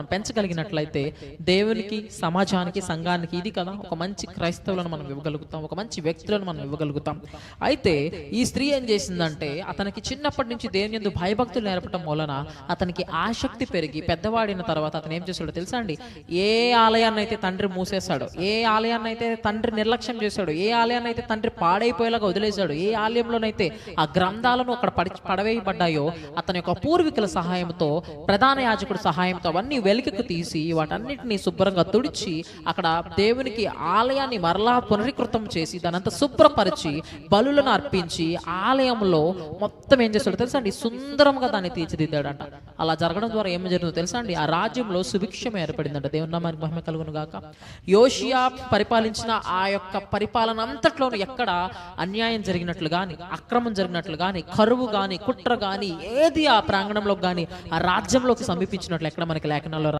మనం పెంచగలిగినట్లయితే దేవునికి, సమాజానికి, సంఘానికి ఇది కదా ఒక మంచి క్రైస్తవులను మనం ఇవ్వగలుగుతాం, ఒక మంచి వ్యక్తులను మనం ఇవ్వగలుగుతాం. అయితే ఈ స్త్రీ ఏం చేసిందంటే అతనికి చిన్నప్పటి నుంచి దేవుని యందు భయభక్తులు నేర్పడం వలన అతనికి ఆసక్తి పెరిగి పెద్దవాడిన తర్వాత అతను ఏం చేశాడో తెలుసా అండి, ఏ ఆలయాన్ని అయితే తండ్రి మూసేశాడో, ఏ ఆలయాన్ని అయితే తండ్రి నిర్లక్ష్యం చేశాడు, ఏ ఆలయాన్ని అయితే తండ్రి పాడైపోయేలాగా వదిలేశాడు, ఏ ఆలయంలోనైతే ఆ గ్రంథాలను అక్కడ పడవేయబడ్డాయో అతని యొక్క పూర్వీకుల సహాయంతో, ప్రధాన యాజకుడి సహాయంతో అవన్నీ వెలికికి తీసి వాటన్నిటిని శుభ్రంగా తుడిచి అక్కడ దేవునికి ఆలయాన్ని మరలా పునరీకృతం చేసి దానంతా శుభ్రపరిచి బలులను అర్పించి ఆలయంలో మొత్తం ఏం చేస్తాడు తెలుసా అండి, సుందరంగా దాన్ని తీర్చిదిద్దాడంట. అలా జరగడం ద్వారా ఏం జరుగుతుందో తెలుసా అండి, ఆ రాజ్యంలో సుభిక్షం ఏర్పడిందంట. దేవుని నామానికి మహిమ కలుగును గాక. యోషియా పరిపాలించిన ఆ యొక్క పరిపాలన అంతట్లోనూ ఎక్కడ అన్యాయం జరిగినట్లు గాని, అక్రమం జరిగినట్లు గాని, కరువు గాని, కుట్ర గాని ఏది ఆ ప్రాంగణంలో గాని, ఆ రాజ్యంలోకి సమీపించినట్లు ఎక్కడ మనకి లేఖనాల్లో